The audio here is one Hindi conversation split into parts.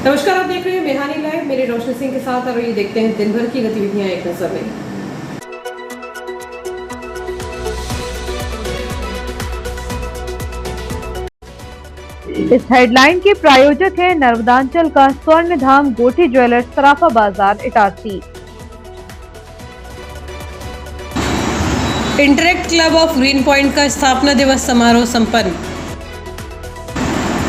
नमस्कार, आप देख रहे हैं मेहानी लाइव। मेरे रोशनी सिंह के साथ और ये देखते हैं दिन भर की गतिविधियां एक नजर में। इस हेडलाइन के प्रायोजक हैं नर्मदांचल का स्वर्ण धाम गोठी ज्वेलर्स, सराफा बाजार, Itarsi. Interact club of green point का स्थापना दिवस समारोह संपन्न।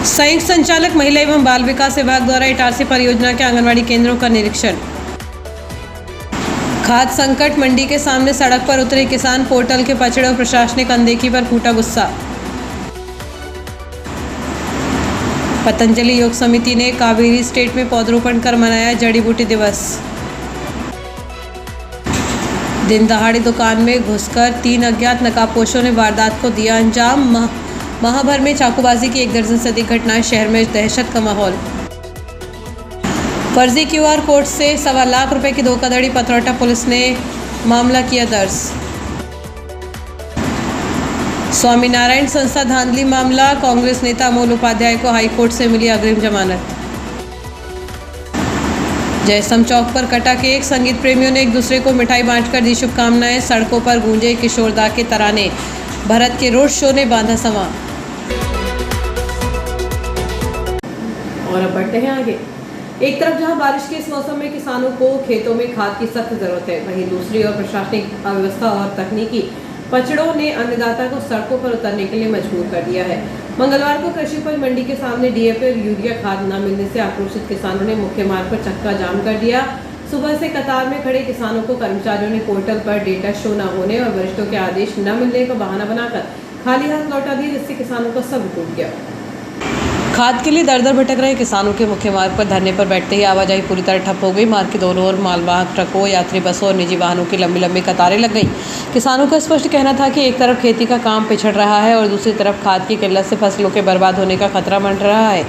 संयुक्त संचालक महिला एवं बाल विकास विभाग द्वारा इटारसी परियोजना के आंगनवाड़ी केंद्रों का निरीक्षण। खाद्य संकट, मंडी के सामने सड़क पर उतरे किसान, पोर्टल के पचड़े और प्रशासनिक अनदेखी पर फूटा गुस्सा। पतंजलि योग समिति ने कावेरी स्टेट में पौधरोपण कर मनाया जड़ी बूटी दिवस। दिन दहाड़े दुकान में घुसकर 3 अज्ञात नकाबपोशों ने वारदात को दिया अंजाम। माह भर में चाकूबाजी की 1 दर्जन से अधिक घटनाएं, शहर में दहशत का माहौल। फर्जी QR कोड से 1.25 लाख रुपए की धोखाधड़ी, पथरौटा पुलिस ने मामला किया दर्ज। स्वामीनारायण संस्था धांधली मामला, कांग्रेस नेता अमोल उपाध्याय को हाईकोर्ट से मिली अग्रिम जमानत। जयस्तंभ चौक पर कटा केक, संगीत प्रेमियों ने एक दूसरे को मिठाई बांटकर दी शुभकामनाएं। सड़कों पर गूंजे किशोरदा के तराने, भरत के रोड शो ने बांधा समा। और अब बढ़ते हैं आगे। एक तरफ जहां बारिश के इस मौसम में किसानों को खेतों में खाद की सख्त जरूरत है, वहीं दूसरी ओर प्रशासनिक अव्यवस्था और तकनीकी पचड़ों ने अन्नदाता को सड़कों पर उतरने के लिए मजबूर कर दिया है। मंगलवार को कृषि उपज मंडी के सामने DAP और यूरिया खाद न मिलने से आक्रोशित किसानों ने मुख्य मार्ग पर चक्का जाम कर दिया। सुबह से कतार में खड़े किसानों को कर्मचारियों ने पोर्टल पर डेटा शो न होने और वरिष्ठों के आदेश न मिलने का बहाना बनाकर खाली हाथ लौटा दिए, जिससे किसानों का सब्र टूट गया। खाद के लिए दर दर भटक रहे किसानों के मुख्य मार्ग पर धरने पर बैठते ही आवाजाही पूरी तरह ठप हो गई। मार्ग के दोनों ओर मालवाहक ट्रकों, यात्री बसों और निजी वाहनों की लंबी लंबी कतारें लग गई। किसानों का स्पष्ट कहना था कि एक तरफ खेती का काम पिछड़ रहा है और दूसरी तरफ खाद की किल्लत से फसलों के बर्बाद होने का खतरा मंड रहा है।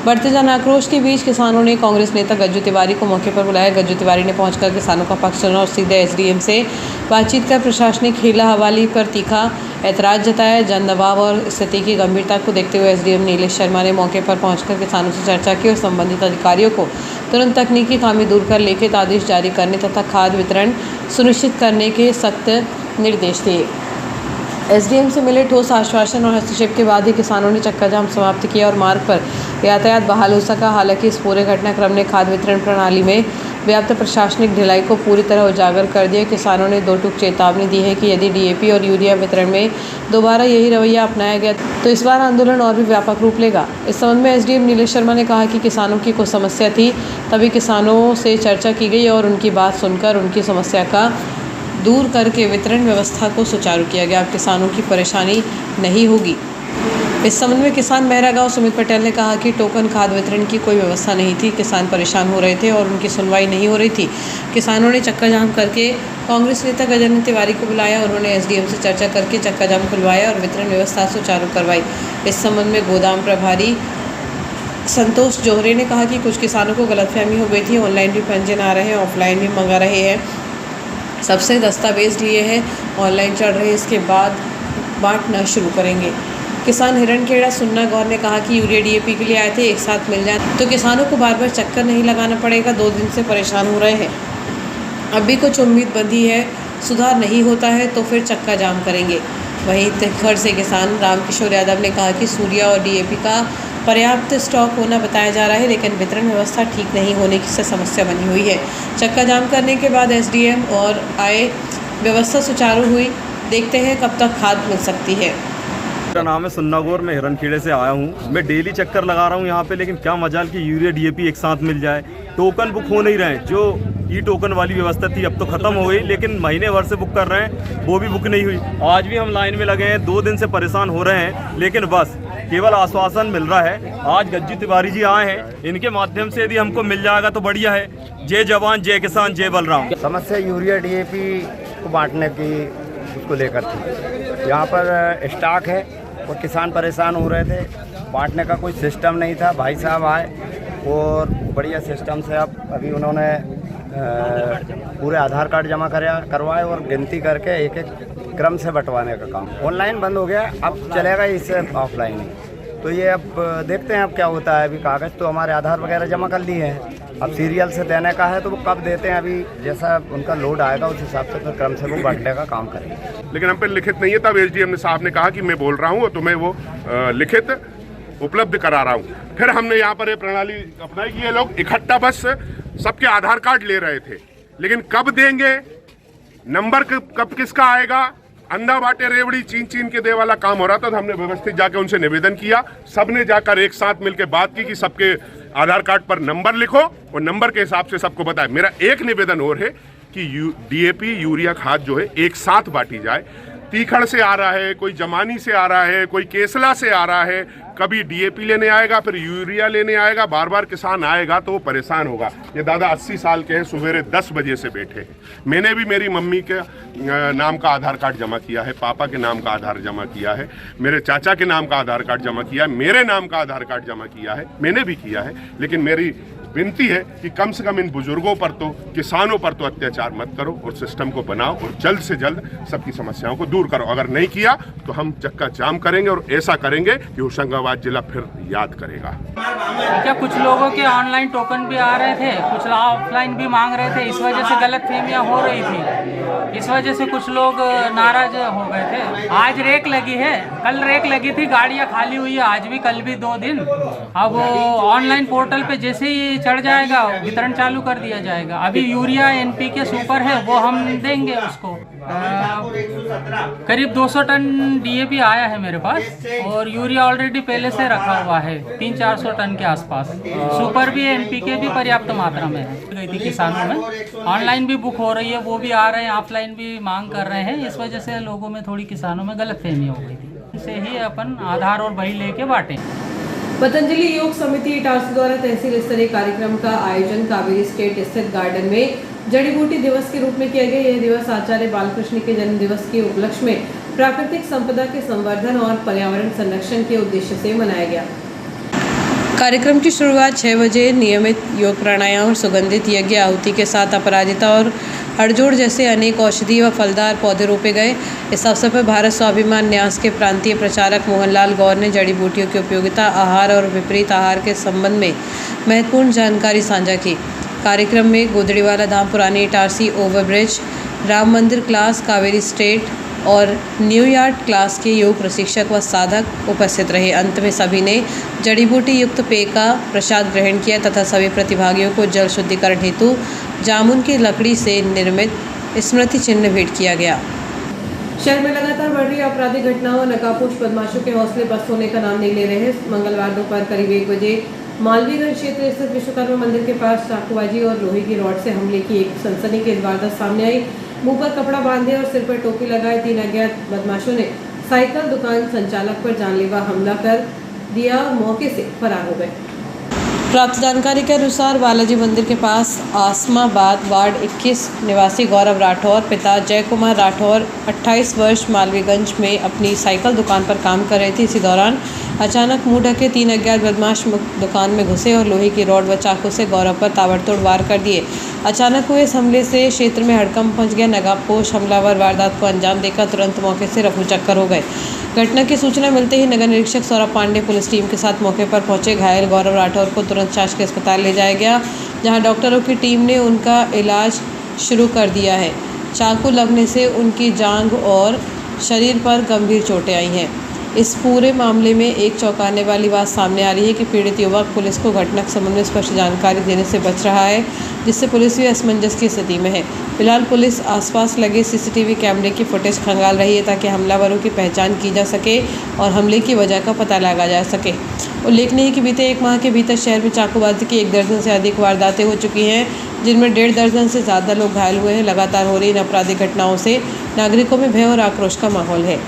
बढ़ते जन आक्रोश के बीच किसानों ने कांग्रेस नेता गज्जू तिवारी को मौके पर बुलाया। गज्जू तिवारी ने पहुंचकर किसानों का पक्ष सुना और सीधे SDM से बातचीत कर प्रशासनिक हीला हवाली पर तीखा ऐतराज जताया। जन दबाव और स्थिति की गंभीरता को देखते हुए SDM नीलेश शर्मा ने मौके पर पहुंचकर किसानों से चर्चा की और संबंधित अधिकारियों को तुरंत तकनीकी खामी दूर कर लिखित आदेश जारी करने तथा खाद वितरण सुनिश्चित करने के सख्त निर्देश दिए। SDM से मिले ठोस आश्वासन और हस्तक्षेप के बाद ही किसानों ने चक्का जाम समाप्त किया और मार्ग पर यातायात बहाल हो सका। हालांकि इस पूरे घटनाक्रम ने खाद वितरण प्रणाली में व्याप्त प्रशासनिक ढिलाई को पूरी तरह उजागर कर दिया। किसानों ने 2 टूक चेतावनी दी है कि यदि DAP और यूरिया वितरण में दोबारा यही रवैया अपनाया गया तो इस बार आंदोलन और भी व्यापक रूप लेगा। इस संबंध में SDM नीलेश शर्मा ने कहा कि किसानों की कुछ समस्या थी, तभी किसानों से चर्चा की गई और उनकी बात सुनकर उनकी समस्या का दूर करके वितरण व्यवस्था को सुचारू किया गया। अब किसानों की परेशानी नहीं होगी। इस संबंध में किसान मेहरा गांव सुमित पटेल ने कहा कि टोकन खाद वितरण की कोई व्यवस्था नहीं थी, किसान परेशान हो रहे थे और उनकी सुनवाई नहीं हो रही थी। किसानों ने चक्का जाम करके कांग्रेस नेता गजेंद्र तिवारी को बुलाया। उन्होंने SDM से चर्चा करके चक्का जाम खुलवाया और वितरण व्यवस्था सुचारू करवाई। इस संबंध में गोदाम प्रभारी संतोष जोहरे ने कहा कि कुछ किसानों को गलतफहमी हो गई थी, ऑनलाइन भी पंजीयन आ रहे हैं, ऑफलाइन भी मंगा रहे हैं, सबसे दस्तावेज लिए हैं, ऑनलाइन चल रहे हैं, इसके बाद बांटना शुरू करेंगे। किसान हिरणखेड़ा सुन्ना गौर ने कहा कि यूरिया DAP के लिए आए थे, एक साथ मिल जाए तो किसानों को बार बार चक्कर नहीं लगाना पड़ेगा। 2 दिन से परेशान हो रहे हैं, अब भी कुछ उम्मीद बंधी है, सुधार नहीं होता है तो फिर चक्का जाम करेंगे। वहीं तिखर से किसान रामकिशोर यादव ने कहा कि सूर्या और DAP का पर्याप्त स्टॉक होना बताया जा रहा है, लेकिन वितरण व्यवस्था ठीक नहीं होने की समस्या बनी हुई है। चक्का जाम करने के बाद SDM और आए व्यवस्था सुचारू हुई, देखते हैं कब तक खाद मिल सकती है। मेरा नाम है सुन्ना गौर, मैं हिरणखेड़े से आया हूँ। मैं डेली चक्कर लगा रहा हूँ यहाँ पे, लेकिन क्या मजाल कि यूरिया DAP एक साथ मिल जाए। टोकन बुक हो नहीं रहे हैं, जो टोकन वाली व्यवस्था थी अब तो खत्म हो गई, लेकिन महीने भर से बुक कर रहे हैं, वो भी बुक नहीं हुई। आज भी हम लाइन में लगे हैं, 2 दिन से परेशान हो रहे हैं, लेकिन बस केवल आश्वासन मिल रहा है। आज गज्जू तिवारी जी आए हैं, इनके माध्यम से यदि हमको मिल जाएगा तो बढ़िया है। जय जवान, जय किसान, जय बलराम। समस्या यूरिया DAP को बांटने की उसको लेकर थी। यहाँ पर स्टॉक है और किसान परेशान हो रहे थे, बांटने का कोई सिस्टम नहीं था। भाई साहब आए और बढ़िया सिस्टम से अब अभी उन्होंने पूरे आधार कार्ड जमा करवाए और गिनती करके एक एक क्रम से बंटवाने का काम। ऑनलाइन बंद हो गया, अब चलेगा इससे ऑफलाइन ही। तो ये अब देखते हैं अब क्या होता है। अभी कागज़ तो हमारे आधार वगैरह जमा कर लिए हैं, अब सीरियल से देने का है तो वो कब देते हैं, अभी जैसा उनका लोड आएगा उस हिसाब से फिर क्रम से वो बांटने का काम करेंगे। लेकिन हम पे लिखित नहीं है, तब एसडीएम साहब ने कहा कि मैं बोल रहा हूँ और तुम्हें वो लिखित उपलब्ध करा रहा हूँ। फिर हमने यहाँ पर ये प्रणाली अपनाई कि ये लोग इकट्ठा बस सबके आधार कार्ड ले रहे थे, लेकिन कब देंगे, नंबर कब किसका आएगा, अंधा बाटे रेवड़ी चीन चीन के दे वाला काम हो रहा था। तो हमने व्यवस्थित जाके उनसे निवेदन किया, सबने जाकर एक साथ मिलकर बात की कि सबके आधार कार्ड पर नंबर लिखो और नंबर के हिसाब से सबको बताए। मेरा एक निवेदन और है कि डीएपी यूरिया खाद जो है एक साथ बांटी जाए। तीखड़ से आ रहा है, कोई जमानी से आ रहा है, कोई केसला से आ रहा है, कभी डीएपी लेने आएगा फिर यूरिया लेने आएगा, बार बार किसान आएगा तो वो परेशान होगा। ये दादा 80 साल के हैं, सवेरे 10 बजे से बैठे हैं। मैंने भी मेरी मम्मी के नाम का आधार कार्ड जमा किया है, पापा के नाम का आधार जमा किया है, मेरे चाचा के नाम का आधार कार्ड जमा किया है, मेरे नाम का आधार कार्ड जमा किया है, मैंने भी किया है। लेकिन मेरी विनती है कि कम से कम इन बुजुर्गों पर तो, किसानों पर तो अत्याचार मत करो और सिस्टम को बनाओ और जल्द से जल्द सबकी समस्याओं को दूर करो। अगर नहीं किया तो हम चक्का जाम करेंगे और ऐसा करेंगे कि होशंगाबाद जिला फिर याद करेगा। क्या कुछ लोगों के ऑनलाइन टोकन भी आ रहे थे, कुछ ऑफलाइन भी मांग रहे थे, इस वजह से गलतफहमियां हो रही थी, इस वजह से कुछ लोग नाराज हो गए थे। आज रेक लगी है, कल रेक लगी थी, गाड़ियां खाली हुई है, आज भी कल भी 2 दिन। अब ऑनलाइन पोर्टल पे जैसे ही चढ़ जाएगा वितरण चालू कर दिया जाएगा। अभी यूरिया NPK सुपर है वो हम देंगे उसको। करीब 200 टन DAP आया है मेरे पास और यूरिया ऑलरेडी पहले से रखा हुआ है 300-400 टन के आसपास। सुपर भी NPK भी पर्याप्त मात्रा में है। गई थी किसानों में, ऑनलाइन भी बुक हो रही है, वो भी आ रहे हैं, ऑफलाइन भी मांग कर रहे हैं। इस वजह से लोगों में थोड़ी किसानों में गलतफहमी हो गई थी, इसे ही अपन आधार और बही लेके बांटे। पतंजलि योग समिति इटारसी द्वारा तहसील स्तरीय कार्यक्रम का आयोजन कावेरी स्टेट स्थित गार्डन में जड़ी बूटी दिवस के रूप में किया गया। यह दिवस आचार्य बालकृष्ण के जन्म दिवस के उपलक्ष्य में प्राकृतिक संपदा के संवर्धन और पर्यावरण संरक्षण के उद्देश्य से मनाया गया। कार्यक्रम की शुरुआत 6 बजे नियमित योग प्राणायाम और सुगंधित यज्ञ आहुति के साथ अपराजिता और हड़जोड़ जैसे अनेक औषधीय व फलदार पौधे रोपे गए। इस अवसर पर भारत स्वाभिमान न्यास के प्रांतीय प्रचारक मोहनलाल गौर ने जड़ी बूटियों की उपयोगिता, आहार और विपरीत आहार के संबंध में महत्वपूर्ण जानकारी साझा की। कार्यक्रम में गोदड़ीवाला धाम पुरानी इटारसी ओवरब्रिज, राम मंदिर क्लास कावेरी स्टेट और न्यूयार्क क्लास के योग प्रशिक्षक व साधक उपस्थित रहे। अंत में सभी ने जड़ी बूटी युक्त पेय का प्रसाद ग्रहण किया तथा सभी प्रतिभागियों को जल शुद्धिकरण हेतु जामुन की लकड़ी से निर्मित स्मृति चिन्ह भेंट किया गया। शहर में लगातार बढ़ रही आपराधिक घटनाओं और नकाबपोश बदमाशों के हौसले बस्त होने का नाम नहीं ले रहे हैं। मंगलवार दोपहर करीब 1 बजे मालवीगंज क्षेत्र स्थित विश्वकर्मा मंदिर के पास चाकूबाजी और लोहे की रॉड से हमले की एक सनसनीखेज वारदात सामने आई। मुंह पर कपड़ा बांधे और सिर पर टोपी लगाए 3 अज्ञात बदमाशों ने साइकिल दुकान संचालक पर जानलेवा हमला कर दिया और मौके से फरार हो गए। प्राप्त जानकारी के अनुसार बालाजी मंदिर के पास आसमाबाद वार्ड 21 निवासी गौरव राठौर पिता जय कुमार राठौर 28 वर्ष मालवीगंज में अपनी साइकिल दुकान पर काम कर रहे थे। इसी दौरान अचानक मुंह ढके 3 अज्ञात बदमाश दुकान में घुसे और लोहे की रॉड व चाकू से गौरव पर ताबड़तोड़ वार कर दिए। अचानक हुए इस हमले से क्षेत्र में हड़कंप मच गया। नकाबपोश हमलावर वारदात को अंजाम देकर तुरंत मौके से रफू चक्कर हो गए। घटना की सूचना मिलते ही नगर निरीक्षक सौरभ पांडे पुलिस टीम के साथ मौके पर पहुंचे। घायल गौरव राठौर को तुरंत शासकीय अस्पताल ले जाया गया, जहां डॉक्टरों की टीम ने उनका इलाज शुरू कर दिया है। चाकू लगने से उनकी जांघ और शरीर पर गंभीर चोटें आई हैं। इस पूरे मामले में एक चौंकाने वाली बात सामने आ रही है कि पीड़ित युवक पुलिस को घटना के संबंध में स्पष्ट जानकारी देने से बच रहा है, जिससे पुलिस भी असमंजस की स्थिति में है। फिलहाल पुलिस आसपास लगे CCTV कैमरे की फुटेज खंगाल रही है ताकि हमलावरों की पहचान की जा सके और हमले की वजह का पता लगाया जा सके। उल्लेखनीय है कि बीते 1 माह के भीतर शहर में चाकूबाजी की 1 दर्जन से अधिक वारदातें हो चुकी हैं, जिनमें 1.5 दर्जन से ज़्यादा लोग घायल हुए हैं। लगातार हो रही इन आपराधिक घटनाओं से नागरिकों में भय और आक्रोश का माहौल है।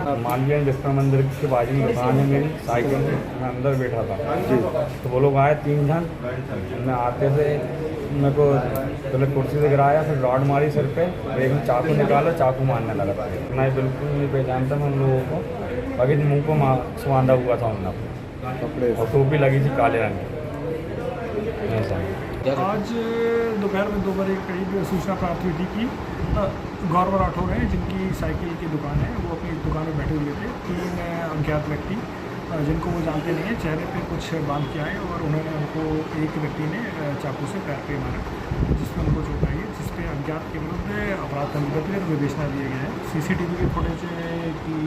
मालवीगंज विश्वकर्मा मंदिर के बाजू में दुकान है मेरी, साइकिल में अंदर बैठा था जी। तो वो लोग आए 3 जन, मैं आते से मेरे को पहले कुर्सी से गिराया, फिर रॉड मारी सिर पे, एक में चाकू निकाला, चाकू मारने लगा। मैं बिल्कुल नहीं पहचानता मैं उन लोगों को, बाकी मुँह को मास्क बांधा हुआ था उन कपड़े और टोपी लगी थी काले रंग की। आज दोपहर में 2 बजे करीब सूचना प्राप्त हुई थी कि गौरव राठौर हैं जिनकी साइकिल की दुकान है। वो अपनी दुकान में बैठे हुए थे। 3 अज्ञात व्यक्ति जिनको वो जानते नहीं है चेहरे पे कुछ बांध के आए और उन्होंने उनको एक व्यक्ति ने चाकू से पैर पे मारा, जिसमें उनको चोट आई है, जिसपे अज्ञात के विरुद्ध अपराध पंजीबद्ध कर विवेचना दिया गया है। CCTV के फुटेज की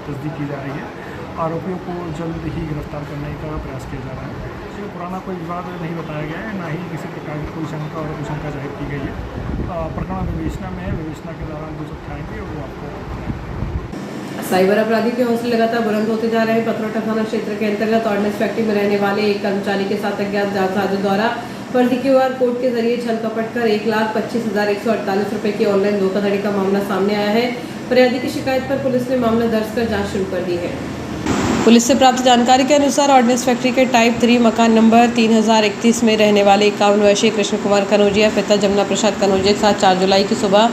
तस्दीक की जा रही है। आरोपियों को जल्द ही गिरफ्तार करने का प्रयास किया जा रहा है। तो पुराना कोई विवाद नहीं बताया गया है, ना ही किसी प्रकार की कोई शंका और कुशंका जाहिर की गई है। प्रकरण विवेचना में है। विवेचना के दौरान जो तथ्य आएंगे वो आपको। साइबर अपराधी के हौसले लगातार बुलंद होते जा रहे हैं। पथरौटा थाना क्षेत्र के अंतर्गत ऑर्डिनेंस फैक्ट्री में रहने वाले एक कर्मचारी के साथ अज्ञात जालसाजों द्वारा फर्जी QR कोड के जरिए छल कपट कर 1,25,148 रुपए की ऑनलाइन धोखाधड़ी का मामला सामने आया है। फरियादी की शिकायत पर पुलिस ने मामला दर्ज कर जांच शुरू कर दी है। पुलिस से प्राप्त जानकारी के अनुसार ऑर्डिनेंस फैक्ट्री के टाइप 3 मकान नंबर 3031 में रहने वाले 51 वर्षीय कृष्ण कुमार कनौजिया पिता जमुना प्रसाद कनौजिया के साथ 4 जुलाई की सुबह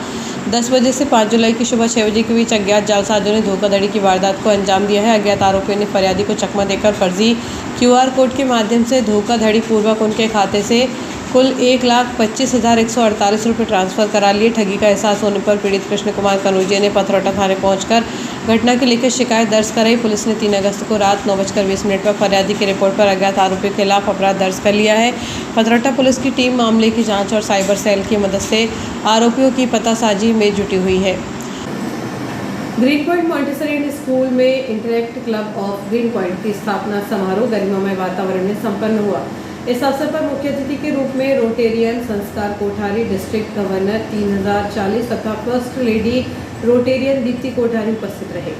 10 बजे से 5 जुलाई की सुबह 6 बजे के बीच अज्ञात जालसाजों ने धोखाधड़ी की वारदात को अंजाम दिया है। अज्ञात आरोपियों ने फरियादी को चकमा देकर फर्जी QR कोड के माध्यम से धोखाधड़ी पूर्वक उनके खाते से कुल 1,25,148 रुपये ट्रांसफर करा लिए। ठगी का एहसास होने पर पीड़ित कृष्ण कुमार कनौजिया ने पथरौटा थाने पहुंचकर घटना की लिखित शिकायत दर्ज कराई। पुलिस ने 3 अगस्त को रात 9:20 पर फरियादी की रिपोर्ट पर अज्ञात आरोपियों के खिलाफ अपराध दर्ज कर लिया है। पथरौटा पुलिस की टीम मामले की जांच और साइबर सेल की मदद से आरोपियों की पतासाजी में जुटी हुई है। ग्रीन पॉइंट मॉन्टेसरी स्कूल में interact club of green point की स्थापना समारोह गरिमामय वातावरण में संपन्न हुआ। इस अवसर पर मुख्य अतिथि के रूप में रोटेरियन संस्कार कोठारी, डिस्ट्रिक्ट गवर्नर 3040 तथा first lady Rotarian Deepti Kothari उपस्थित रहे।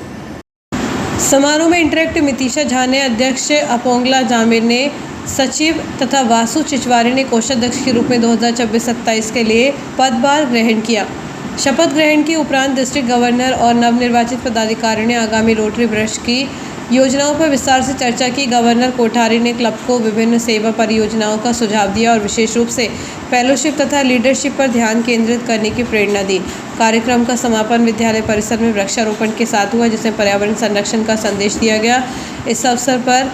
समारोह में इंटरैक्ट मितिशा झा ने अध्यक्ष, अपोंगला जामिर ने सचिव तथा वासु चिचवारी ने कोषाध्यक्ष के रूप में 2026-27 के लिए पदभार ग्रहण किया। शपथ ग्रहण के उपरांत डिस्ट्रिक्ट गवर्नर और नवनिर्वाचित पदाधिकारियों ने आगामी रोटरी वर्ष की योजनाओं पर विस्तार से चर्चा की। गवर्नर कोठारी ने क्लब को विभिन्न सेवा परियोजनाओं का सुझाव दिया और विशेष रूप से फेलोशिप तथा लीडरशिप पर ध्यान केंद्रित करने की प्रेरणा दी। कार्यक्रम का समापन विद्यालय परिसर में वृक्षारोपण के साथ हुआ, जिसमें पर्यावरण संरक्षण का संदेश दिया गया। इस अवसर पर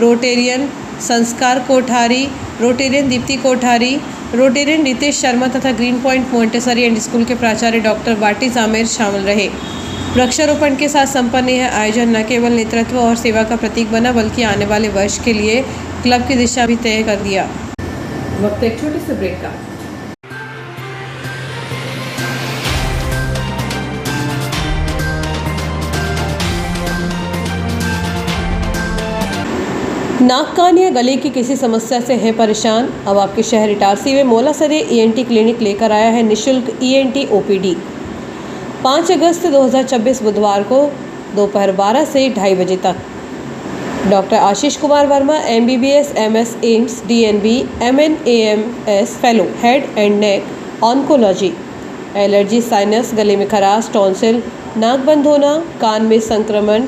रोटेरियन संस्कार कोठारी, रोटेरियन दीप्ति कोठारी, रोटेरियन रितेश शर्मा तथा green point Montessori and school के प्राचार्य डॉक्टर वाटी जामिर शामिल रहे। वृक्षारोपण के साथ संपन्न यह आयोजन न केवल नेतृत्व और सेवा का प्रतीक बना, बल्कि आने वाले वर्ष के लिए क्लब की दिशा भी तय कर दिया। वक्त एक छोटे से ब्रेक का। नाक, कान या गले की किसी समस्या से है परेशान? अब आपके शहर इटारसी में मोलासरे ENT क्लिनिक लेकर आया है निःशुल्क ENT OPD। 5 अगस्त 2026 बुधवार को दोपहर 12 से 2:30 बजे तक। Doctor Ashish Kumar Verma MBBS MS AIIMS DNB MNAMS fellow, head and neck oncology, allergy, sinus, गले में खराश, टॉन्सिल, नाक बंद होना, कान में संक्रमण,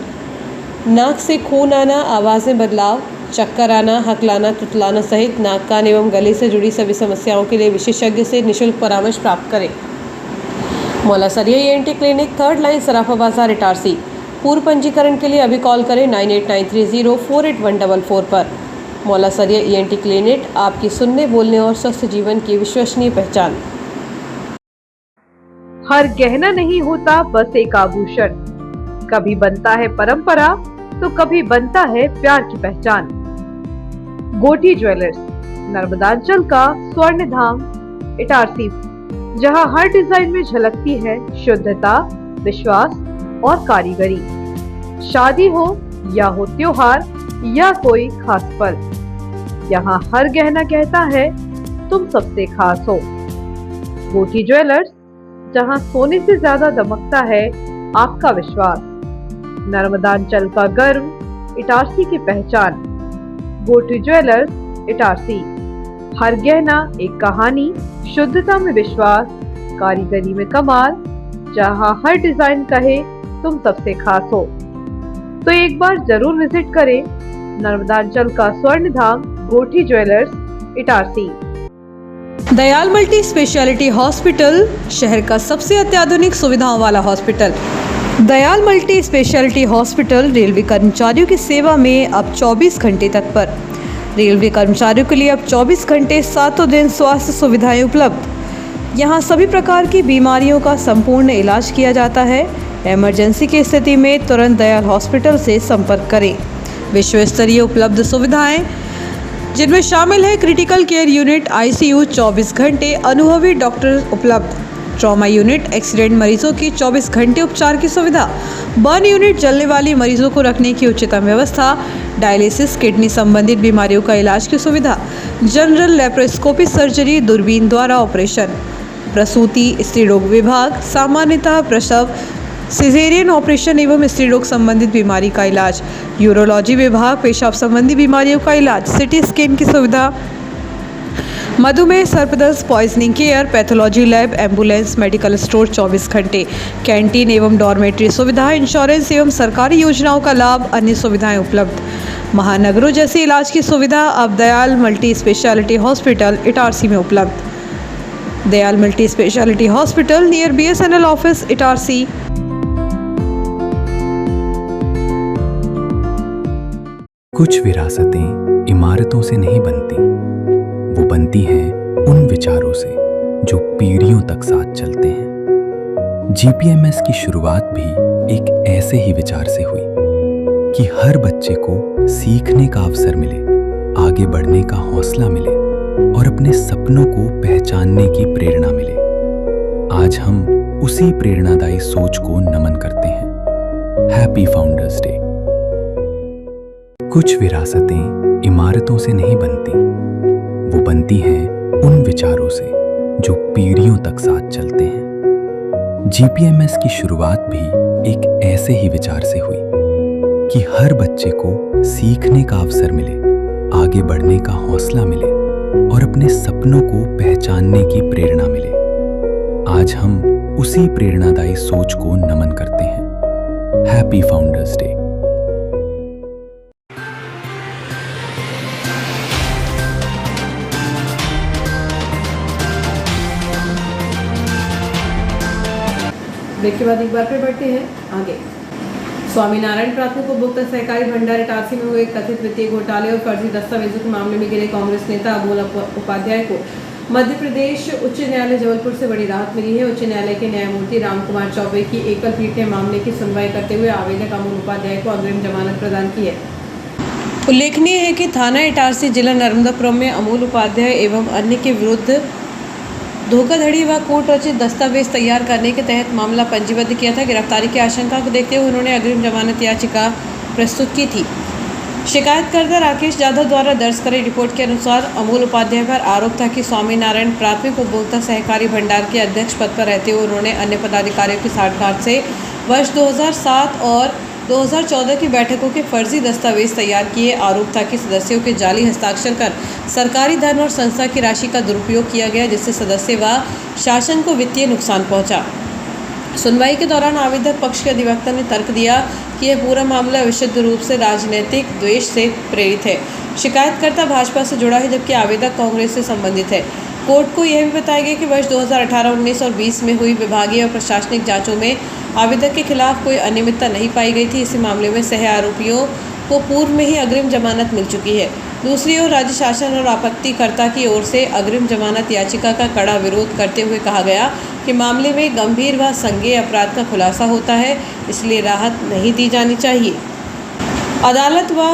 नाक से खून आना, आवाज़ में बदलाव, चक्कर आना, हकलाना, तुतलाना सहित नाक, कान एवं गले से जुड़ी सभी समस्याओं के लिए विशेषज्ञ से निःशुल्क परामर्श प्राप्त करें। मोलासरिया ENT क्लिनिक, 3rd लाइन, सराफा बाजार, इटारसी। पूर्व पंजीकरण के लिए अभी कॉल करें 9893048144 पर। मोलासरिया ENT क्लिनिक, आपकी सुनने, बोलने और स्वस्थ जीवन की विश्वसनीय पहचान। हर गहना नहीं होता बस एक आभूषण, कभी बनता है परंपरा तो कभी बनता है प्यार की पहचान। गोठी ज्वेलर्स, नर्मदांचल का स्वर्ण धाम, इटारसी, जहां हर डिजाइन में झलकती है शुद्धता, विश्वास और कारीगरी। शादी हो या हो त्योहार या कोई खास पल, यहाँ हर गहना कहता है तुम सबसे खास हो। गोठी ज्वेलर्स, जहां सोने से ज्यादा दमकता है आपका विश्वास। नर्मदांचल का गर्व, इटारसी की पहचान। गोठी ज्वेलर्स, इटारसी। हर गहना एक कहानी, शुद्धता में विश्वास, कारीगरी में कमाल, जहां हर डिजाइन कहे तुम सबसे खास हो। तो एक बार जरूर विजिट करें नर्मदांचल का स्वर्ण धाम Gothi jewellers, Itarsi. Dayal multi speciality hospital, शहर का सबसे अत्याधुनिक सुविधाओं वाला hospital. Dayal multi speciality hospital railway कर्मचारियों की सेवा में अब 24 घंटे तत्पर। रेलवे कर्मचारियों के लिए अब 24 घंटे 7 दिन स्वास्थ्य सुविधाएं उपलब्ध। यहाँ सभी प्रकार की बीमारियों का संपूर्ण इलाज किया जाता है। इमरजेंसी की स्थिति में तुरंत दयाल हॉस्पिटल से संपर्क करें। विश्व स्तरीय उपलब्ध सुविधाएं जिनमें शामिल है क्रिटिकल केयर यूनिट, ICU 24 घंटे, अनुभवी डॉक्टर उपलब्ध, ट्रॉमा यूनिट, एक्सीडेंट मरीजों की 24 घंटे उपचार की सुविधा, बर्न यूनिट, जलने वाली मरीजों को रखने की उच्चतम व्यवस्था, डायलिसिस, किडनी संबंधित बीमारियों का इलाज की सुविधा, जनरल लेप्रोस्कोपी सर्जरी, दूरबीन द्वारा ऑपरेशन, प्रसूति, स्त्री रोग विभाग, सामान्यतः प्रसव, सिजेरियन ऑपरेशन एवं स्त्री रोग संबंधित बीमारी का इलाज, यूरोलॉजी विभाग, पेशाब संबंधी बीमारियों का इलाज, सिटी स्कैन की सुविधा, मधुमेह, सर्पदंश, poisoning care, pathology lab, ambulance, medical store 24 घंटे, कैंटीन एवं डॉर्मेट्री सुविधा, इंश्योरेंस एवं सरकारी योजनाओं का लाभ, अन्य सुविधाएं उपलब्ध। महानगरों जैसे इलाज की सुविधा अब Dayal multi speciality hospital Itarsi में उपलब्ध। Dayal multi speciality hospital near BSNL office Itarsi. कुछ विरासतें इमारतों से नहीं बनती, वो बनती हैं उन विचारों से जो पीढ़ियों तक साथ चलते हैं। GPMS की शुरुआत भी एक ऐसे ही विचार से हुई कि हर बच्चे को सीखने का अवसर मिले, आगे बढ़ने का हौसला मिले और अपने सपनों को पहचानने की प्रेरणा मिले। आज हम उसी प्रेरणादायी सोच को नमन करते हैं। Happy founders day. कुछ विरासतें इमारतों से नहीं बनती, वो बनती हैं उन विचारों से जो पीढ़ियों तक साथ चलते हैं। GPMS की शुरुआत भी एक ऐसे ही विचार से हुई कि हर बच्चे को सीखने का अवसर मिले, आगे बढ़ने का हौसला मिले और अपने सपनों को पहचानने की प्रेरणा मिले। आज हम उसी प्रेरणादायी सोच को नमन करते हैं। Happy founders day. ब्रेक के बाद एक बार फिर बढ़ते हैं आगे। स्वामीनारायण प्राथमिक उपभोक्ता सहकारी भंडार इटारसी में हुए कथित वित्तीय घोटाले और फर्जी दस्तावेजों के मामले में गिरे कांग्रेस नेता अमोल उपाध्याय को मध्य प्रदेश उच्च न्यायालय जबलपुर से बड़ी राहत मिली है। उच्च न्यायालय के न्यायमूर्ति रामकुमार चौबे की एकल पीठ ने मामले की सुनवाई करते हुए आवेदक अमोल उपाध्याय को अग्रिम जमानत प्रदान की है। उल्लेखनीय है कि थाना इटारसी जिला नर्मदापुरम में अमोल उपाध्याय एवं अन्य के विरुद्ध धोखाधड़ी व कोर्ट रचित दस्तावेज तैयार करने के तहत मामला पंजीबद्ध किया था। गिरफ्तारी की आशंका को देखते हुए उन्होंने अग्रिम जमानत याचिका प्रस्तुत की थी। शिकायतकर्ता राकेश जाधव द्वारा दर्ज करी रिपोर्ट के अनुसार अमोल उपाध्याय पर आरोप था कि स्वामीनारायण प्राथमिक उपभोक्ता सहकारी भंडार के अध्यक्ष पद पर रहते हुए उन्होंने अन्य पदाधिकारियों की साठगांठ से वर्ष 2007 और 2014 की बैठकों के फर्जी दस्तावेज तैयार किए। आरोप था कि सदस्यों के जाली हस्ताक्षर कर सरकारी धन और संस्था की राशि का दुरुपयोग किया गया, जिससे सदस्य व शासन को वित्तीय नुकसान पहुंचा। सुनवाई के दौरान आवेदक पक्ष के अधिवक्ता ने तर्क दिया कि यह पूरा मामला विशुद्ध रूप से राजनीतिक द्वेष से प्रेरित है। शिकायतकर्ता भाजपा से जुड़ा है जबकि आवेदक कांग्रेस से संबंधित है। कोर्ट को यह भी बताया गया कि वर्ष 2018, 19 और 20 में हुई विभागीय और प्रशासनिक जांचों में आवेदक के खिलाफ कोई अनियमितता नहीं पाई गई थी। इसी मामले में सह आरोपियों को पूर्व में ही अग्रिम जमानत मिल चुकी है। दूसरी ओर राज्य शासन और आपत्तिकर्ता की ओर से अग्रिम जमानत याचिका का कड़ा विरोध करते हुए कहा गया कि मामले में गंभीर व संज्ञेय अपराध का खुलासा होता है, इसलिए राहत नहीं दी जानी चाहिए। अदालत व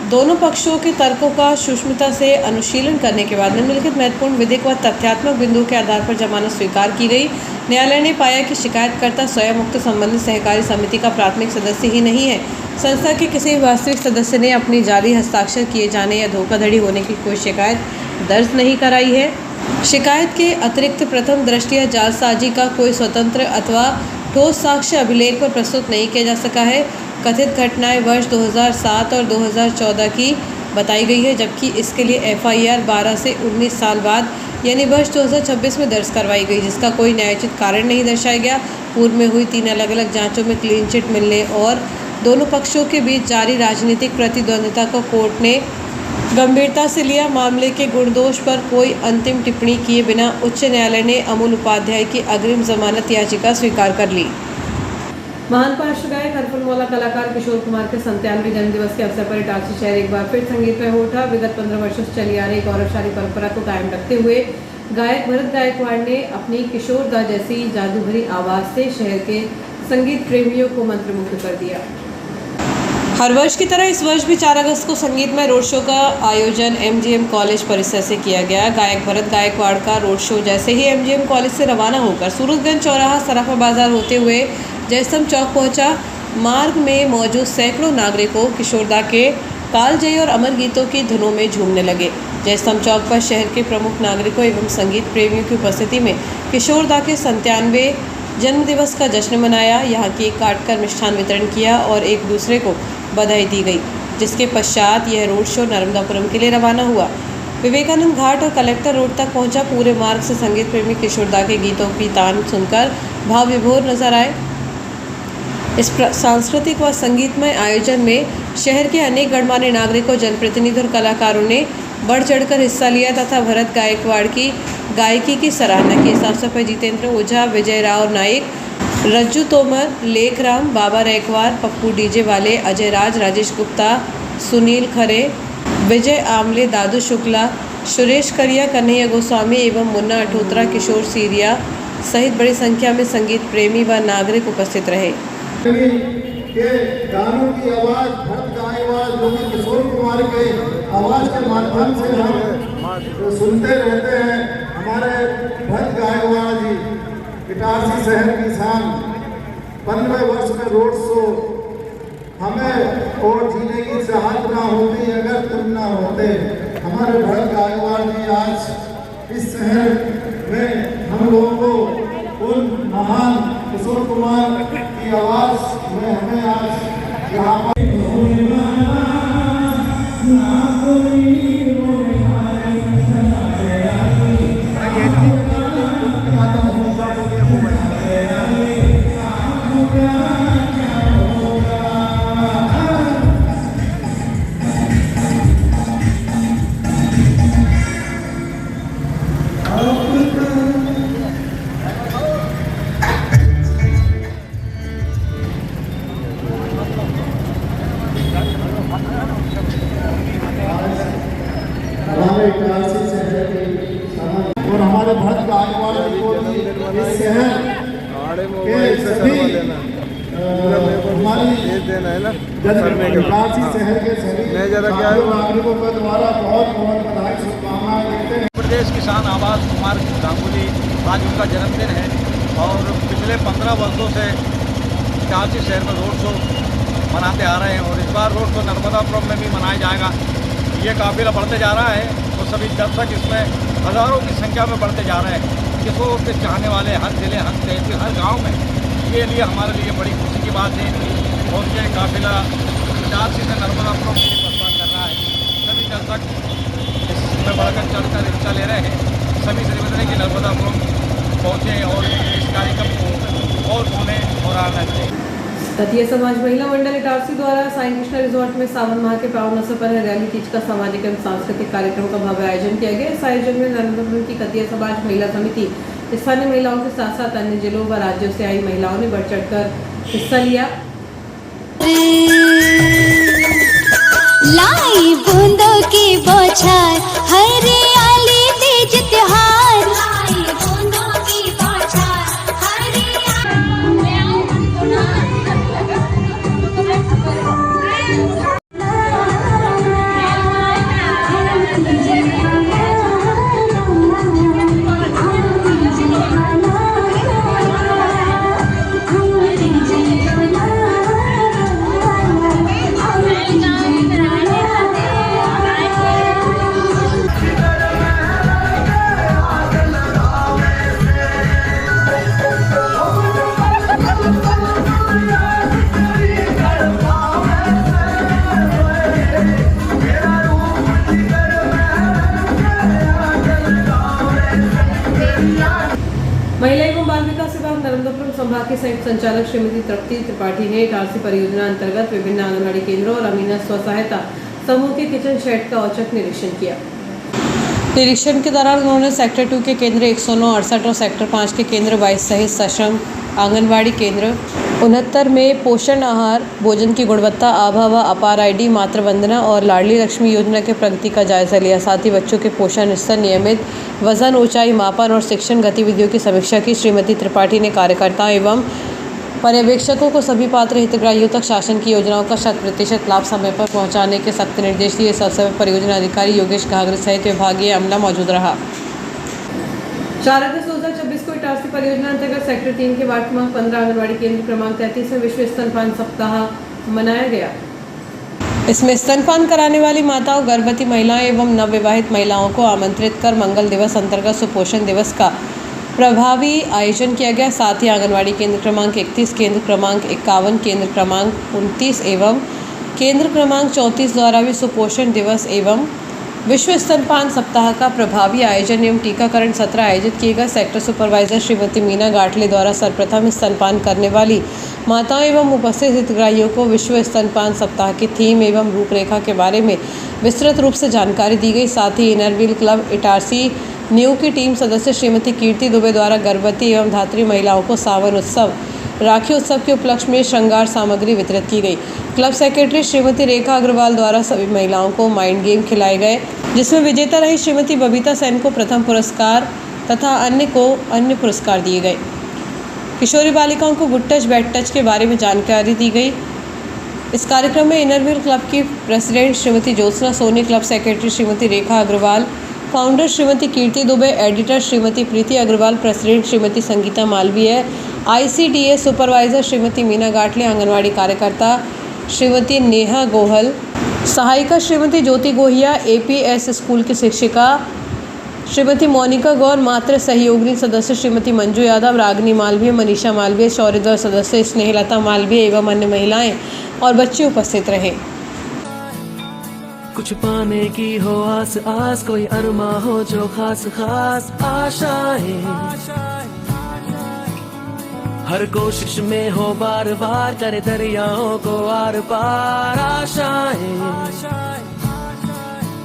दोनों पक्षों के तर्कों का सूक्ष्मता से अनुशीलन करने के बाद निम्नलिखित महत्वपूर्ण विधिक व तथ्यात्मक बिंदुओं के आधार पर जमानत स्वीकार की गई। न्यायालय ने पाया कि शिकायतकर्ता स्वयं उक्त संबंधित सहकारी समिति का प्राथमिक सदस्य ही नहीं है। संस्था के किसी वास्तविक सदस्य ने अपनी जाली हस्ताक्षर किए जाने या धोखाधड़ी होने की कोई शिकायत दर्ज नहीं कराई है। शिकायत के अतिरिक्त प्रथम दृष्टया जालसाजी का कोई स्वतंत्र अथवा ठोस साक्ष्य अभिलेख पर प्रस्तुत नहीं किया जा सका है। कथित घटनाएं वर्ष 2007 और 2014 की बताई गई है, जबकि इसके लिए FIR 12 से 19 साल बाद यानी वर्ष 2026 में दर्ज करवाई गई, जिसका कोई न्यायोचित कारण नहीं दर्शाया गया। पूर्व में हुई 3 अलग अलग जांचों में क्लीन चिट मिलने और दोनों पक्षों के बीच जारी राजनीतिक प्रतिद्वंद्विता को कोर्ट ने गंभीरता से लिया। मामले के गुणदोष पर कोई अंतिम टिप्पणी किए बिना उच्च न्यायालय ने अमोल उपाध्याय की अग्रिम जमानत याचिका स्वीकार कर ली। महान पार्श्व गायक हरफुल मौला कलाकार किशोर कुमार के 97वें जन्मदिवस के अवसर पर इटारसी शहर एक बार फिर संगीत में हो उठा। विगत 15 वर्षों से चली आ रही गौरवशाली परंपरा को कायम रखते हुए गायक भरत गायकवाड़ ने अपनी किशोरदा जैसी जादू भरी आवाज़ से शहर के संगीत प्रेमियों को मंत्रमुग्ध कर दिया। हर वर्ष की तरह इस वर्ष भी 4 अगस्त को संगीतमय रोड शो का आयोजन एमजीएम कॉलेज परिसर से किया गया। गायक भरत गायकवाड़ का रोड शो जैसे ही एमजीएम कॉलेज से रवाना होकर सूरजगंज चौराहा सराफा बाजार होते हुए जयस्तंभ चौक पहुंचा। मार्ग में मौजूद सैकड़ों नागरिकों किशोरदा के कालजयी और अमर गीतों की धुनों में झूमने लगे। जयस्तंभ चौक पर शहर के प्रमुख नागरिकों एवं संगीत प्रेमियों की उपस्थिति में किशोरदा के 97वें जन्मदिवस का जश्न मनाया। यहाँ केक काटकर मिष्ठान वितरण किया और एक दूसरे को बधाई दी गई, जिसके पश्चात यह रोड शो नर्मदापुरम के लिए रवाना हुआ। विवेकानंद घाट और कलेक्टर रोड तक पहुंचा। पूरे मार्ग से संगीत प्रेमी किशोरदा के गीतों की तान सुनकर भाव विभोर नजर आए। इस सांस्कृतिक व संगीतमय आयोजन में शहर के अनेक गणमान्य नागरिकों, जनप्रतिनिधि और कलाकारों ने बढ़ चढ़कर हिस्सा लिया तथा भरत गायकवाड़ की गायकी की सराहना की। साफ सफाई जितेंद्र ओझा, विजय राव नाइक, रज्जू तोमर, लेखराम, बाबा रैकवार, पप्पू डीजे वाले, अजय राज, राजेश गुप्ता, सुनील खरे, विजय आमले, दादू शुक्ला, सुरेश करिया, कन्हैया गोस्वामी एवं मुन्ना अठोत्रा, किशोर सीरिया सहित बड़ी संख्या में संगीत प्रेमी व नागरिक उपस्थित रहे। के गानों की आवाज़, भरत गायकवाड़ जो कि किशोर कुमार के आवाज़ के माध्यम से हम सुनते रहते हैं। हमारे भरत गायकवाड़ जी इटारसी शहर की शान, 15वें वर्ष में रोड शो हमें और जीने की चाहत ना होती अगर तुम ना होते। हमारे भरत गायकवाड़ जी आज इस शहर में हम लोगों को उन महान किशोर कुमार की आवाज़ में हमें आज यहाँ पर और हमारे भरत गायकवाड़ जी को इस शहर के सभी हमारी शहर के सभी नागरिकों के द्वारा बहुत बहुत बधाई शुभकामनाएं देते हैं। प्रदेश किसान आवाज़ कुमार गांगुली, आज उनका जन्मदिन है और पिछले 15 वर्षों से इटारसी शहर में रोड शो मनाते आ रहे हैं और इस बार रोड शो नर्मदापुरम में भी मनाया जाएगा। ये काफिला बढ़ते जा रहा है और सभी दर्शक इसमें हज़ारों की संख्या में बढ़ते जा रहे हैं। किशोर के चाहने वाले हर जिले, हर तहसील, हर गांव में ये लिए हमारे लिए बड़ी खुशी की बात है और ये काफिला इटारसी से नर्मदापुरम के लिए प्रस्थान कर रहा है। सभी दर्शक इसमें बढ़कर चढ़कर हिस्सा ले रहे हैं। सभी से निवेदन है कि नर्मदापुरम पहुँचे और इस कार्यक्रम को और सुने और आनंद लें। तटीय समाज महिला मंडल इटारसी द्वारा साईं कृष्णा रिजॉर्ट में सावन माह के पावन अवसर पर रैली तीज का सामाजिक एवं सांस्कृतिक कार्यक्रम का भव्य आयोजन किया गया। इस आयोजन में नर्मदापुरम की तटीय समाज महिला समिति, स्थानीय महिलाओं के साथ साथ अन्य जिलों व राज्यों से आई महिलाओं ने बढ़ चढ़कर हिस्सा लिया। लाई बूंदों की बौछार, हरियाली तेज त्योहार, लाई बूंदों की बौछार, महिला एवं बाल विकास विभाग नर्मदापुरम संभाग के संयुक्त संचालक श्रीमती तृप्ति त्रिपाठी ने इटारसी परियोजना अंतर्गत विभिन्न आंगनबाड़ी केंद्रों और अमीना स्व सहायता समूह के किचन शेड का औचक निरीक्षण किया। निरीक्षण के दौरान उन्होंने सेक्टर 2 के केंद्र 109, 68 और सेक्टर 5 के केंद्र 22 सहित सश्रम आंगनबाड़ी केंद्र 69 में पोषण आहार, भोजन की गुणवत्ता, आभा व अपार आईडी, मातृ वंदना और लाडली लक्ष्मी योजना के प्रगति का जायजा लिया। साथ ही बच्चों के पोषण स्तर, नियमित वजन, ऊंचाई मापन और शिक्षण गतिविधियों की समीक्षा की। श्रीमती त्रिपाठी ने कार्यकर्ताओं एवं पर्यवेक्षकों को सभी पात्र हितग्राहियों तक शासन की योजनाओं का 100% लाभ समय पर पहुंचाने के सख्त निर्देश दिए। इस अवसर पर परियोजना अधिकारी योगेश घाघरे सहित विभागीय अमला मौजूद रहा। 4 अगस्त 2026 को इटारसी परियोजना अंतर्गत सेक्टर 3 के वार्ड क्रमांक 15 आंगनबाड़ी केंद्र क्रमांक 33 में विश्व स्तनपान सप्ताह मनाया गया। इसमें स्तनपान कराने वाली माताओं, गर्भवती महिलाओं एवं नवविवाहित महिलाओं को आमंत्रित कर मंगल दिवस अंतर्गत सुपोषण दिवस का प्रभावी आयोजन किया गया। साथ ही आंगनबाड़ी केंद्र क्रमांक 31, केंद्र क्रमांक 51, केंद्र क्रमांक 29 एवं केंद्र क्रमांक 34 द्वारा भी सुपोषण दिवस एवं विश्व स्तनपान सप्ताह का प्रभावी आयोजन एवं टीकाकरण सत्र आयोजित किए गए। सेक्टर सुपरवाइजर श्रीमती मीना गाटले द्वारा सर्वप्रथम स्तनपान करने वाली माताओं एवं उपस्थित हितग्राहियों को विश्व स्तनपान सप्ताह की थीम एवं रूपरेखा के बारे में विस्तृत रूप से जानकारी दी गई। साथ ही इनरव्हील क्लब इटारसी न्यू की टीम सदस्य श्रीमती कीर्ति दुबे द्वारा गर्भवती एवं धात्री महिलाओं को सावन उत्सव, राखी उत्सव के उपलक्ष्य में श्रृंगार सामग्री वितरित की गई। क्लब सेक्रेटरी श्रीमती रेखा अग्रवाल द्वारा सभी महिलाओं को माइंड गेम खिलाए गए, जिसमें विजेता रही श्रीमती बबीता सेन को प्रथम पुरस्कार तथा अन्य को अन्य पुरस्कार दिए गए। किशोरी बालिकाओं को गुड टच बैड टच के बारे में जानकारी दी गई। इस कार्यक्रम में इनरव्हील क्लब की president Shrimati Jyotsna Soni, club secretary Shrimati Rekha Agarwal, founder Shrimati Kirti Dubey, editor Shrimati Preeti Agarwal, president Shrimati Sangeeta Malviya, ICDS supervisor Shrimati Meena Gatle, anganwadi कार्यकर्ता श्रीमती नेहा गोहल, सहायिका श्रीमती ज्योति गोहिया, APS स्कूल की शिक्षिका श्रीमती मोनिका गौर, मातृ सहयोगिनी सदस्य श्रीमती मंजू यादव, रागनी मालवीय, मनीषा मालवीय, शौर्यध्वज सदस्य स्नेहलता मालवीय एवं अन्य महिलाएं और बच्चे उपस्थित रहे। कुछ पाने की हो आस आस, कोई अरमा हो जो खास खास आशाएं, हर कोशिश में हो बार बार, करे दरियाओं को आर पार आशाएं,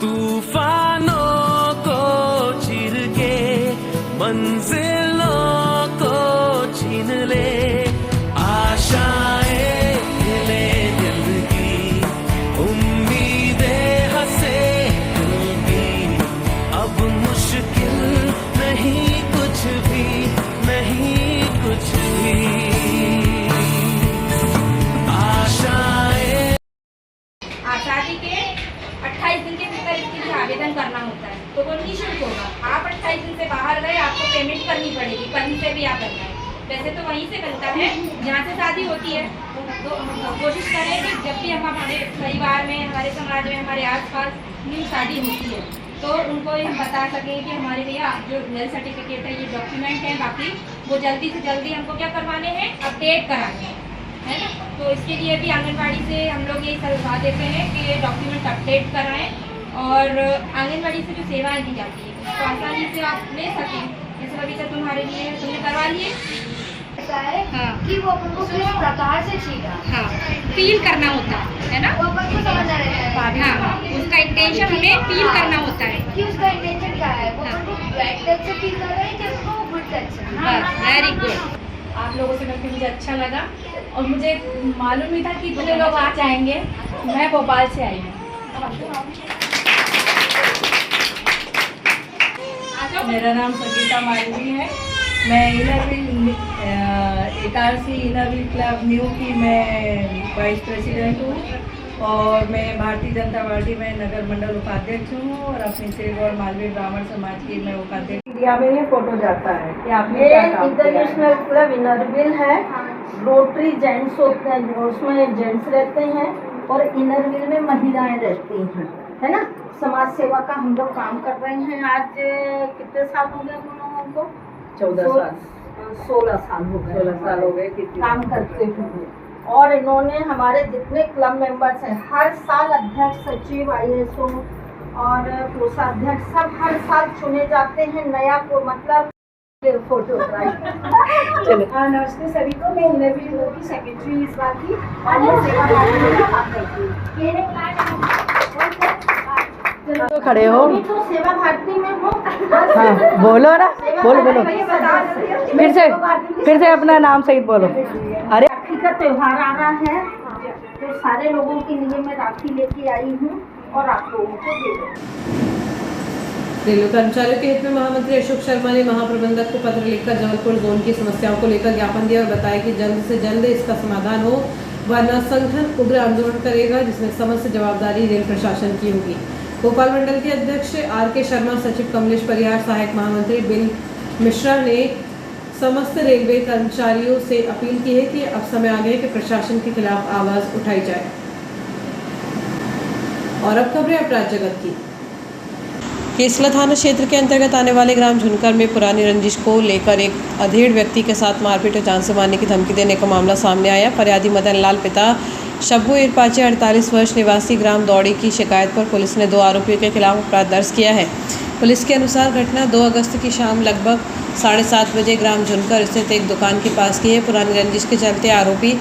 तूफानों को चीर के मंजिलों को छीन ले, आशाएं हिले दिल की, उम्मीदें हंसे दिल की, अब मुश्किल नहीं कुछ भी, नहीं कुछ भी, आशाएं। आज़ादी के 28 दिन के भीतर इसके लिए आवेदन करना होता है, तो वो निःशुल्क होगा। आप 28 दिन से बाहर गए, आपको पेमेंट करनी पड़ेगी, कहीं से भी आप बनना है। वैसे तो वहीं से बनता है जहाँ से शादी होती है, तो कोशिश करें कि जब भी हम हमारे परिवार में, हमारे समाज में, हमारे आसपास न्यू शादी होती है, तो उनको हम बता सकें कि हमारे भैया जो रियल सर्टिफिकेट है, ये डॉक्यूमेंट है, बाकी वो जल्दी से जल्दी हमको क्या करवाने हैं, अपडेट कराने हैं, है ना। तो इसके लिए भी आंगनबाड़ी से हम लोग यही सलाह देते हैं कि ये डॉक्यूमेंट अपडेट कराएं और आंगनबाड़ी से जो सेवाएं दी जाती है तो आसानी से आप ले सकें। जैसे अभी तक तुम्हारे लिए तुमने करवा लिए, हाँ। कि वो अपन को किस प्रकार से चाहिए, हाँ, फील करना होता है ना, वो अपन को समझना रहता है, हाँ, उसका इंटेंशन हमें फील करना होता है कि उसका इंटेंशन क्या है, वो अपन को बैड टच से फील कर रहे हैं कि उसको गुड टच से। बस, वेरी गुड। आप लोगों से मिलकर मुझे अच्छा लगा और मुझे मालूम नहीं था कि इतने लोग आ जाएंगे। मैं भोपाल से आई हूँ। मेरा नाम संगीता मालवी है। मैं Inner Wheel Itarsi Inner Wheel club new की मैं वाइस प्रेसिडेंट हूँ और मैं भारतीय जनता पार्टी में नगर मंडल उपाध्यक्ष हूँ और अपनी सेव और मालवी ब्राह्मण समाज की मैं उपाध्यक्ष। इंडिया में ये फोटो जाता है कि आपने क्या काम किया? इंटरनेशनल क्लब इनरव्हील है, रोटरी जेंट्स होते हैं, उसमें जेंट्स रहते हैं और इनरव्हील में महिलाएं रहती हैं, है ना। समाज सेवा का हम लोग काम कर रहे हैं। आज कितने साल हो गए हम लोगों को? 16 साल हो गए। 16 साल हो गए काम करते हुए। और इन्होंने हमारे जितने क्लब मेंबर्स हैं, हर साल अध्यक्ष, सचिव, ISO और कोषाध्यक्ष सब हर साल चुने जाते हैं। नया को मतलब फोटो नमस्ते सभी को। मैं इनरव्हील की सेक्रेटरी इस बार की और सेवा तो खड़े हो तो सेवा भारती में हो। हाँ, बोलो ना, बोलो फिर से अपना नाम सहित बोलो। अरे का त्यौहार आ रहा है, तो सारे लोगों के लिए मैं राखी लेके आई हूँ और आप लोगों को दे दूँ। रेलवे कर्मचारियों के हित में महामंत्री अशोक शर्मा ने महाप्रबंधक को पत्र लिखकर जबलपुर जोन की समस्याओं को लेकर ज्ञापन दिया और बताया कि जल्द से जल्द इसका समाधान हो, वरना संगठन उग्र आंदोलन करेगा, जिसमें समस्त जवाबदारी रेल प्रशासन की होगी। भोपाल मंडल के अध्यक्ष RK शर्मा, सचिव कमलेश परिहार, सहायक महामंत्री बिल मिश्रा ने समस्त रेलवे कर्मचारियों से अपील की है कि अब समय आ गया कि प्रशासन के खिलाफ आवाज उठाई जाए। और अब खबरें अपराध जगत की। केसला थाना क्षेत्र के अंतर्गत आने वाले ग्राम झुनकर में पुरानी रंजिश को लेकर एक अधेड़ व्यक्ति के साथ मारपीट और जान से मारने की धमकी देने का मामला सामने आया। फरियादी मदन लाल पिता शब्बू इरपाचे 48 वर्ष निवासी ग्राम दौड़ी की शिकायत पर पुलिस ने 2 आरोपियों के खिलाफ अपराध दर्ज किया है। पुलिस के अनुसार घटना 2 अगस्त की शाम लगभग 7:30 बजे ग्राम झुनकर स्थित एक दुकान के पास की है। पुरानी रंजिश के चलते आरोपी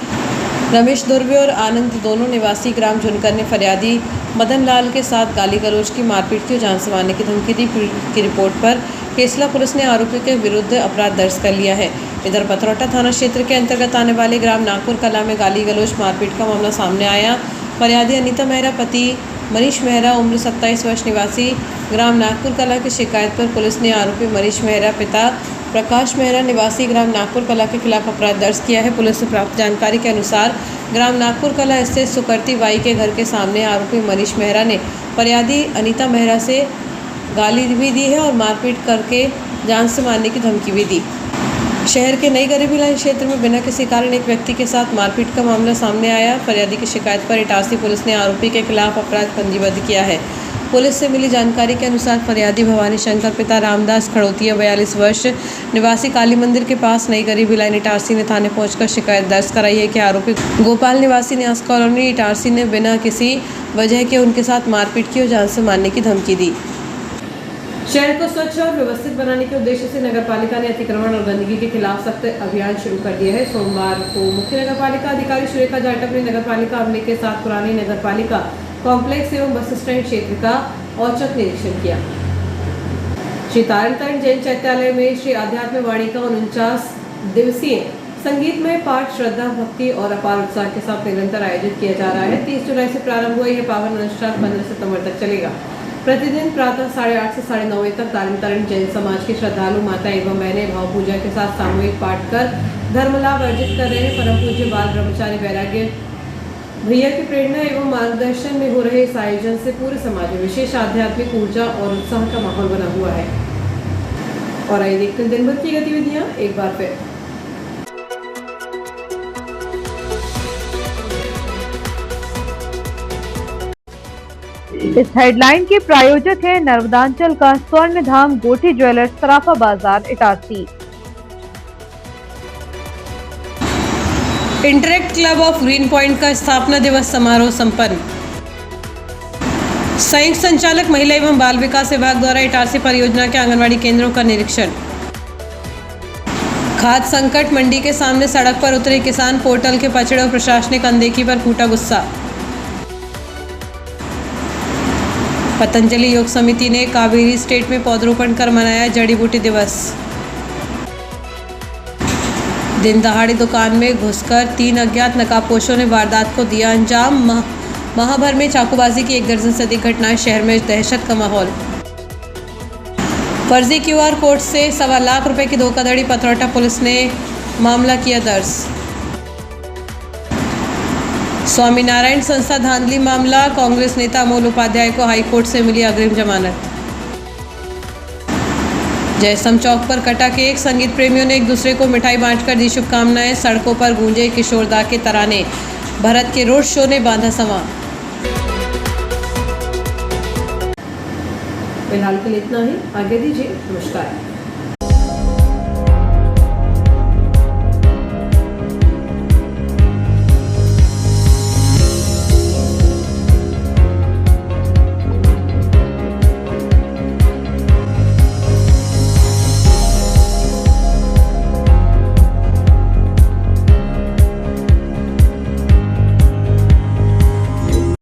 रमेश दुर्वे और आनंद दोनों निवासी ग्राम झुनकर ने फरियादी मदन लाल के साथ गाली गलौज की, मारपीट की और जान से मारने की धमकी दी। की रिपोर्ट पर केसला पुलिस ने आरोपियों के विरुद्ध अपराध दर्ज कर लिया है। इधर पथरौटा थाना क्षेत्र के अंतर्गत आने वाले ग्राम नागपुर कला में गाली गलौज मारपीट का मामला सामने आया। फरियादी अनीता मेहरा पति मनीष मेहरा उम्र 27 वर्ष निवासी ग्राम नागपुर कला की शिकायत पर पुलिस ने आरोपी मनीष मेहरा पिता प्रकाश मेहरा निवासी ग्राम नागपुर कला के खिलाफ अपराध दर्ज किया है। पुलिस से प्राप्त जानकारी के अनुसार ग्राम नागपुर कला स्थित सुकर्ती बाई के घर के सामने आरोपी मनीष मेहरा ने फरियादी अनीता मेहरा से गाली भी दी है और मारपीट करके जान से मारने की धमकी भी दी। शहर के नई गरीबी लाइन क्षेत्र में बिना किसी कारण एक व्यक्ति के साथ मारपीट का मामला सामने आया। फरियादी की शिकायत पर इटारसी पुलिस ने आरोपी के खिलाफ अपराध पंजीबद्ध किया है। पुलिस से मिली जानकारी के अनुसार फरियादी भवानी शंकर पिता रामदास खड़ोतिया 42 वर्ष निवासी काली मंदिर के पास नई गरीबी लाइन इटारसी ने थाने पहुंचकर शिकायत दर्ज कराई है कि आरोपी गोपाल निवासी न्यास कॉलोनी इटारसी ने बिना किसी वजह के उनके साथ मारपीट की और जान से मारने की धमकी दी। शहर को स्वच्छ और व्यवस्थित बनाने के उद्देश्य से नगरपालिका ने अतिक्रमण और गंदगी के खिलाफ सख्त अभियान शुरू कर दिया है। सोमवार को मुख्य नगरपालिका अधिकारी सुरेखा जाटव ने नगरपालिका अमले के साथ पुरानी नगरपालिका कॉम्प्लेक्स एवं बस स्टैंड क्षेत्र का औचक निरीक्षण किया। श्री तारण जैन चैत्यालय में श्री आध्यात्म वाणी का 49 दिवसीय संगीतमय पाठ श्रद्धा, भक्ति और अपार उत्साह के साथ निरंतर आयोजित किया जा रहा है। 30 जुलाई से प्रारंभ हुआ यह पावन अनुष्ठान 15 सितंबर तक चलेगा। प्रतिदिन प्रातः 8:30 से 9:30 बजे तक तारण जैन समाज के श्रद्धालु माता एवं बहनें भाव पूजा के साथ सामूहिक पाठ कर धर्म लाभ अर्जित कर रहे हैं। परम पूज्य बाल ब्रह्मचारी वैराग्य भैया की प्रेरणा एवं मार्गदर्शन में हो रहे इस आयोजन से पूरे समाज में विशेष आध्यात्मिक ऊर्जा और उत्साह का माहौल बना हुआ है। और आइए देखते हैं दिन भर की गतिविधियां एक बार फिर। इस हेडलाइन के प्रायोजक है नर्मदांचल का स्वर्ण धाम गोठी ज्वेलर्स, सराफा बाजार, Itarsi. Interact club of green point का स्थापना दिवस समारोह संपन्न। संयुक्त संचालक महिला एवं बाल विकास विभाग द्वारा इटारसी परियोजना के आंगनवाड़ी केंद्रों का निरीक्षण। खाद्य संकट, मंडी के सामने सड़क पर उतरे किसान, पोर्टल के पचड़े और प्रशासनिक अनदेखी पर फूटा गुस्सा। पतंजलि योग समिति ने कावेरी स्टेट में पौधरोपण कर मनाया जड़ी बूटी दिवस। दिन दहाड़ी दुकान में घुसकर 3 अज्ञात नकाबपोशों ने वारदात को दिया अंजाम। माह भर में चाकूबाजी की 1 दर्जन से अधिक घटनाएं, शहर में दहशत का माहौल। फर्जी QR कोड से 1.25 लाख रुपए की धोखाधड़ी, पथरौटा पुलिस ने मामला किया दर्ज। स्वामीनारायण संस्था धांधली मामला, कांग्रेस नेता अमोल उपाध्याय को हाईकोर्ट से मिली अग्रिम जमानत। जयसम चौक पर कटा केक, संगीत प्रेमियों ने एक दूसरे को मिठाई बांटकर दी शुभकामनाएं। सड़कों पर गूंजे किशोरदा के तराने, भरत के रोड शो ने बांधा समा। फिलहाल के लिए इतना ही, आगे दीजिए, नमस्कार।